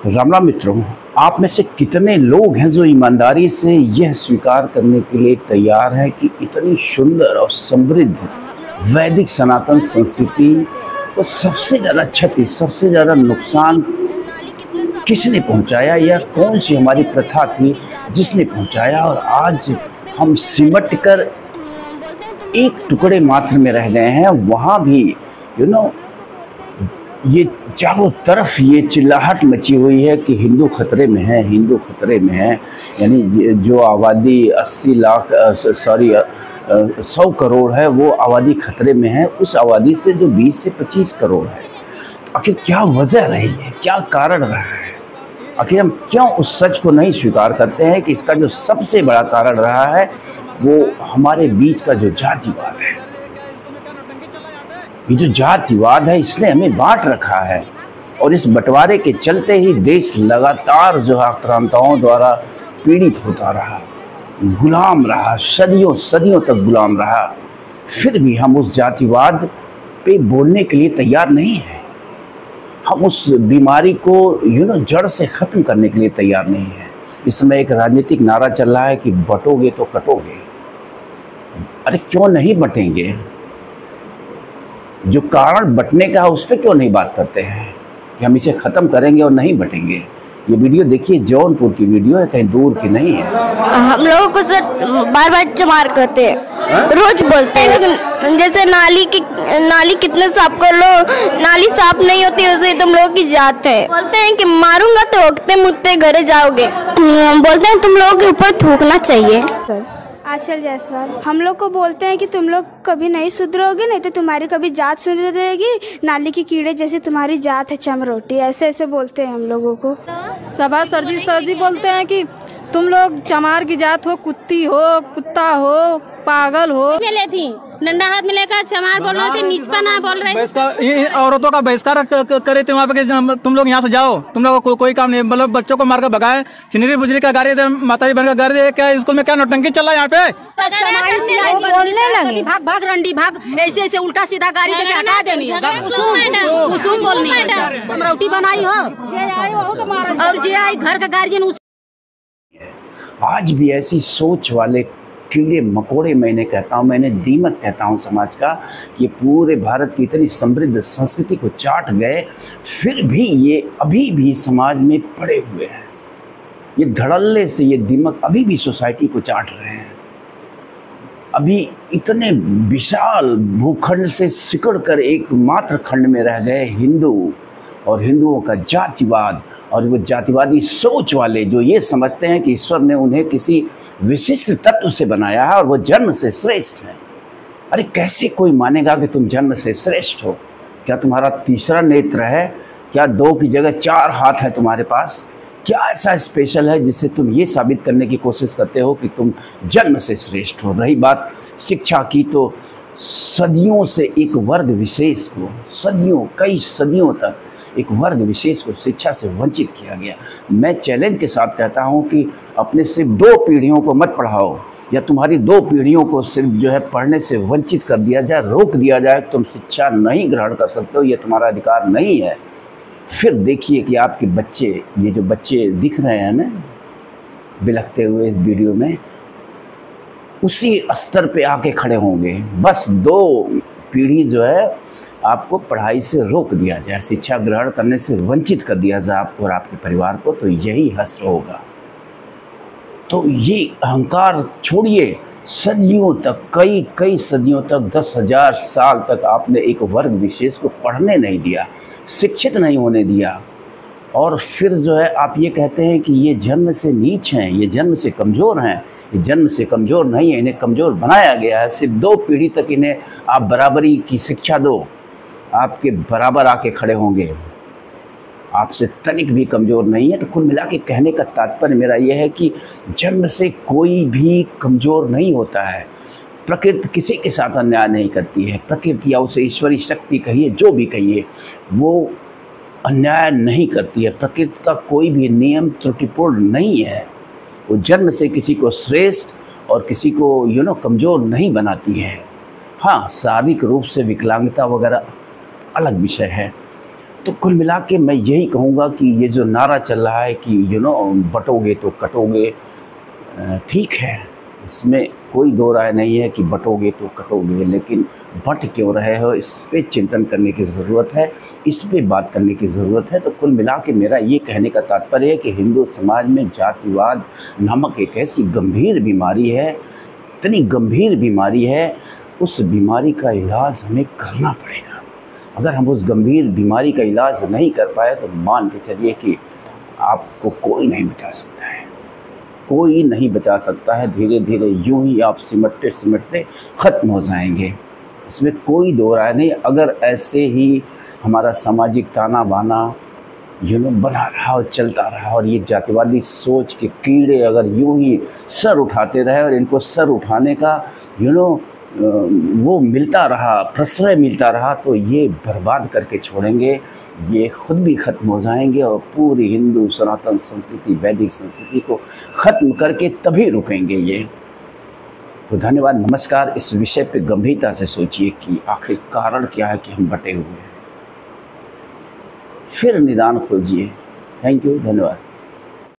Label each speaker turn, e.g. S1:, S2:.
S1: राम राम मित्रों, आप में से कितने लोग हैं जो ईमानदारी से यह स्वीकार करने के लिए तैयार हैं कि इतनी सुंदर और समृद्ध वैदिक सनातन संस्कृति को सबसे ज़्यादा क्षति, सबसे ज़्यादा नुकसान किसने पहुंचाया या कौन सी हमारी प्रथा थी जिसने पहुंचाया, और आज हम सिमट कर एक टुकड़े मात्र में रह गए हैं। वहाँ भी ये चारों तरफ ये चिल्लाहट मची हुई है कि हिंदू खतरे में है, हिंदू खतरे में है। यानी जो आबादी 80 लाख 100 करोड़ है वो आबादी खतरे में है, उस आबादी से जो 20 से 25 करोड़ है। तो आखिर क्या वजह रही है, क्या कारण रहा है? आखिर हम क्यों उस सच को नहीं स्वीकार करते हैं कि इसका जो सबसे बड़ा कारण रहा है वो हमारे बीच का जो जातिवाद है। ये जो जातिवाद है इसने हमें बांट रखा है, और इस बंटवारे के चलते ही देश लगातार जो आक्रांताओं द्वारा पीड़ित होता रहा, गुलाम रहा, सदियों सदियों तक गुलाम रहा। फिर भी हम उस जातिवाद पे बोलने के लिए तैयार नहीं हैं। हम उस बीमारी को जड़ से ख़त्म करने के लिए तैयार नहीं है। इस समय एक राजनीतिक नारा चल रहा है कि बटोगे तो कटोगे। अरे क्यों नहीं बटेंगे? जो कारण बटने का है उस पर क्यों नहीं बात करते हैं कि हम इसे ख़त्म करेंगे और नहीं बटेंगे? ये वीडियो देखिए, जौनपुर की वीडियो है, कहीं दूर की नहीं है।
S2: हम लोगों को सर बार बार चमार करते हैं, रोज बोलते हैं जैसे नाली कितने साफ कर लो, नाली साफ नहीं होती उसे तुम लोगों की जात है। बोलते हैं कि मारूंगा तो उगते मुझते घरे जाओगे। बोलते हैं तुम लोगों के ऊपर थूकना चाहिए।
S3: आंचल जायसवाल हम लोग को बोलते हैं कि तुम लोग कभी नहीं सुधरोगे, नहीं तो तुम्हारी कभी जात सुधरेगी, नाली की कीड़े जैसी तुम्हारी जात है चमरोटी, ऐसे ऐसे बोलते हैं हम लोगों को।
S4: सभा सर जी बोलते हैं कि तुम लोग चमार की जात हो, कुत्ती हो, कुत्ता हो, पागल हो।
S5: मिले थी डंडा हाथ में लेकर चमार बोल रहे थे, नीचपा ना बोल रहे।
S4: औरतों का बहिष्कार करे थे वहाँ पे, तुम लोग यहाँ से जाओ, तुम लोग को कोई काम नहीं। मतलब बच्चों को मारकर भगाए, चिन्हरी बुजरी का गाड़ी इधर माताजी बन का घर, क्या स्कूल में क्या नौटंकी चल रहा है यहाँ पे?
S5: बोलने लगे भाग भाग रंडी भाग, ऐसे ऐसे उल्टा सीधा गाड़ी देके हटा देनी है। कुसुम बोलनी है, कमरौटी बनाई हो और जे आई घर का गार्जियन।
S1: आज भी ऐसी सोच वाले कीड़े मकोड़े, मैंने कहता हूँ, मैंने दीमक कहता हूँ समाज का, कि पूरे भारत की इतनी समृद्ध संस्कृति को चाट गए, फिर भी ये अभी भी समाज में पड़े हुए हैं। ये धड़ल्ले से ये दीमक अभी भी सोसाइटी को चाट रहे हैं। अभी इतने विशाल भूखंड से सिकुड़ कर एकमात्र खंड में रह गए हिंदू, और हिंदुओं का जातिवाद, और वो जातिवादी सोच वाले जो ये समझते हैं कि ईश्वर ने उन्हें किसी विशिष्ट तत्व से बनाया है और वो जन्म से श्रेष्ठ है। अरे कैसे कोई मानेगा कि तुम जन्म से श्रेष्ठ हो? क्या तुम्हारा तीसरा नेत्र है? क्या 2 की जगह 4 हाथ है तुम्हारे पास? क्या ऐसा स्पेशल है जिससे तुम ये साबित करने की कोशिश करते हो कि तुम जन्म से श्रेष्ठ हो? रही बात शिक्षा की, तो सदियों से एक वर्ग विशेष को, सदियों, कई सदियों तक एक वर्ग विशेष को शिक्षा से वंचित किया गया। मैं चैलेंज के साथ कहता हूं कि अपने सिर्फ 2 पीढ़ियों को मत पढ़ाओ, या तुम्हारी 2 पीढ़ियों को सिर्फ पढ़ने से वंचित कर दिया जाए, रोक दिया जाए, तुम शिक्षा नहीं ग्रहण कर सकते हो, ये तुम्हारा अधिकार नहीं है। फिर देखिए कि आपके बच्चे, ये जो बच्चे दिख रहे हैं ना बिलखते हुए इस वीडियो में, उसी स्तर पे आके खड़े होंगे। बस 2 पीढ़ी जो है आपको पढ़ाई से रोक दिया जाए, शिक्षा ग्रहण करने से वंचित कर दिया जाए आपको और आपके परिवार को, तो यही हश्र होगा। तो ये अहंकार छोड़िए। सदियों तक, कई सदियों तक, 10,000 साल तक आपने एक वर्ग विशेष को पढ़ने नहीं दिया, शिक्षित नहीं होने दिया, और फिर आप ये कहते हैं कि ये जन्म से नीच हैं, ये जन्म से कमज़ोर हैं। ये जन्म से कमज़ोर नहीं है, इन्हें कमज़ोर बनाया गया है। सिर्फ 2 पीढ़ी तक इन्हें आप बराबरी की शिक्षा दो, आपके बराबर आके खड़े होंगे, आपसे तनिक भी कमज़ोर नहीं है। तो कुल मिला के कहने का तात्पर्य मेरा यह है कि जन्म से कोई भी कमज़ोर नहीं होता है। प्रकृति किसी के साथ अन्याय नहीं करती है। प्रकृति या उसे ईश्वरीय शक्ति कहिए, जो भी कहिए, वो अन्याय नहीं करती है। प्रकृति का कोई भी नियम त्रुटिपूर्ण नहीं है। वो जन्म से किसी को श्रेष्ठ और किसी को कमज़ोर नहीं बनाती है। हाँ, शारीरिक रूप से विकलांगता वगैरह अलग विषय है, तो कुल मिला के मैं यही कहूँगा कि ये जो नारा चल रहा है कि बटोगे तो कटोगे, ठीक है, इसमें कोई दो राय नहीं है कि बटोगे तो कटोगे, लेकिन बट क्यों रहे हो इस पे चिंतन करने की ज़रूरत है, इस पे बात करने की ज़रूरत है। तो कुल मिला के मेरा ये कहने का तात्पर्य है कि हिंदू समाज में जातिवाद नामक एक ऐसी गंभीर बीमारी है, इतनी गंभीर बीमारी है, उस बीमारी का इलाज हमें करना पड़ेगा। अगर हम उस गंभीर बीमारी का इलाज नहीं कर पाए तो मान के चलिए कि आपको कोई नहीं बचा सकता है, कोई नहीं बचा सकता है। धीरे धीरे यूं ही आप सिमटते सिमटते ख़त्म हो जाएंगे, इसमें कोई दो राय नहीं। अगर ऐसे ही हमारा सामाजिक ताना बाना बना रहा और चलता रहा और ये जातिवादी सोच के कीड़े अगर यूं ही सर उठाते रहे और इनको सर उठाने का वो मिलता रहा, प्रश्रय मिलता रहा, तो ये बर्बाद करके छोड़ेंगे, ये खुद भी ख़त्म हो जाएंगे और पूरी हिंदू सनातन संस्कृति, वैदिक संस्कृति को ख़त्म करके तभी रुकेंगे ये। तो धन्यवाद, नमस्कार। इस विषय पे गंभीरता से सोचिए कि आखिर कारण क्या है कि हम बटे हुए हैं, फिर निदान खोजिए। थैंक यू, धन्यवाद।